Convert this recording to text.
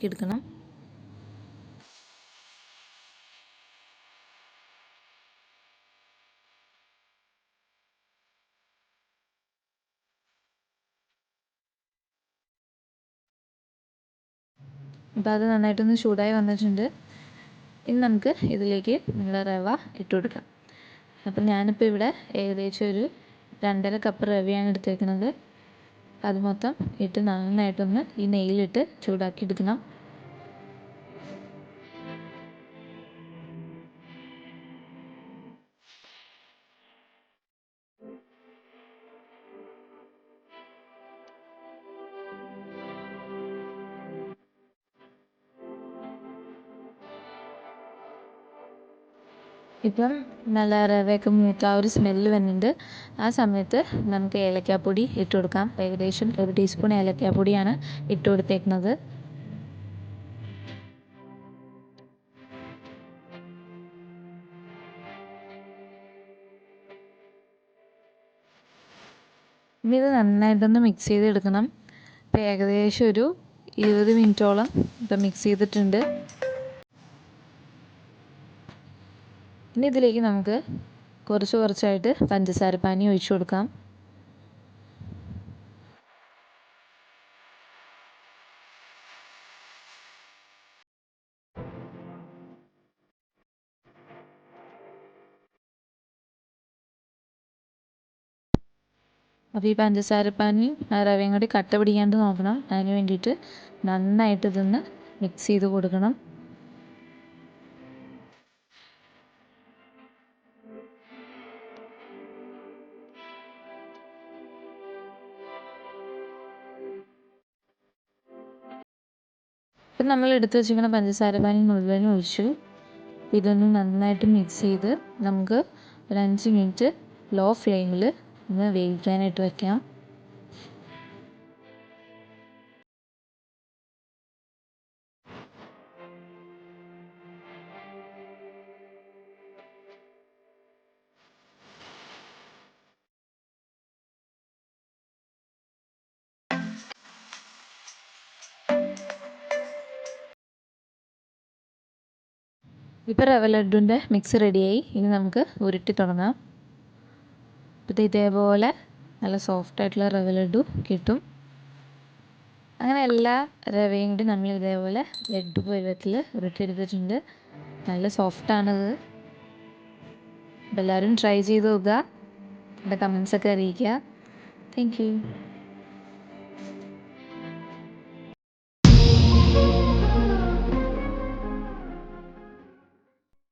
എടുക്കണം. അപ്പോൾ അത് നന്നായിട്ടൊന്ന് ചൂടായി വന്നിട്ടുണ്ട്. ഇനി നമുക്ക് ഇതിലേക്ക് നമ്മുടെ റവ ഇട്ട് കൊടുക്കാം. അപ്പം ഞാനിപ്പോൾ ഇവിടെ ഏകദേശം ഒരു 2.5 കപ്പ് റവയാണ് എടുത്തേക്കുന്നത്. അത് മൊത്തം ഇട്ട് നന്നായിട്ടൊന്ന് ഈ നെയ്യിലിട്ട് ചൂടാക്കി എടുക്കണം. ഇപ്പം നല്ല റവയൊക്കെ മൂത്ത ആ ഒരു സ്മെല്ല് വരുന്നുണ്ട്. ആ സമയത്ത് നമുക്ക് ഏലക്കാപ്പൊടി ഇട്ട് കൊടുക്കാം. ഏകദേശം 1 ടീസ്പൂൺ ഏലക്കാപ്പൊടിയാണ് ഇട്ട് കൊടുത്തേക്കുന്നത്. ഇനി ഇത് നന്നായിട്ടൊന്ന് മിക്സ് ചെയ്തെടുക്കണം. ഇപ്പം ഏകദേശം ഒരു 20 മിനിറ്റോളം ഇപ്പം മിക്സ് ചെയ്തിട്ടുണ്ട്. ഇനി ഇതിലേക്ക് നമുക്ക് കുറച്ചായിട്ട് പഞ്ചസാരപ്പാനി ഒഴിച്ചു കൊടുക്കാം. അപ്പോൾ ഈ പഞ്ചസാരപ്പാനി റവയും കൂടി കട്ട പിടിക്കാണ്ട് നോക്കണം. അതിന് വേണ്ടിയിട്ട് നന്നായിട്ട് ഇതൊന്ന് മിക്സ് ചെയ്ത് കൊടുക്കണം. ഇപ്പം നമ്മൾ എടുത്ത് വെച്ചിരിക്കുന്ന പഞ്ചസാരപ്പാനി മുഴുവനും ഒഴിച്ചു. ഇതൊന്ന് നന്നായിട്ട് മിക്സ് ചെയ്ത് നമുക്ക് ഒരു 5 മിനിറ്റ് ലോ ഫ്ലെയിമിൽ ഒന്ന് വേവിക്കാനായിട്ട് വയ്ക്കാം. ഇപ്പോൾ റവ ലഡുവിൻ്റെ മിക്സ് റെഡിയായി. ഇനി നമുക്ക് ഉരുട്ടി തുടങ്ങാം. അപ്പോൾ ഇതേപോലെ നല്ല സോഫ്റ്റായിട്ടുള്ള റവ ലഡു കിട്ടും. അങ്ങനെ എല്ലാ റവയും കൂടി നമ്മൾ ഇതേപോലെ ലഡു പരുവത്തിൽ ഉരുട്ടിയെടുത്തിട്ടുണ്ട്. നല്ല സോഫ്റ്റാണത്. അപ്പോൾ എല്ലാവരും ട്രൈ ചെയ്ത് നോക്കുക. എൻ്റെ കമൻസൊക്കെ അറിയിക്കുക. Thank you.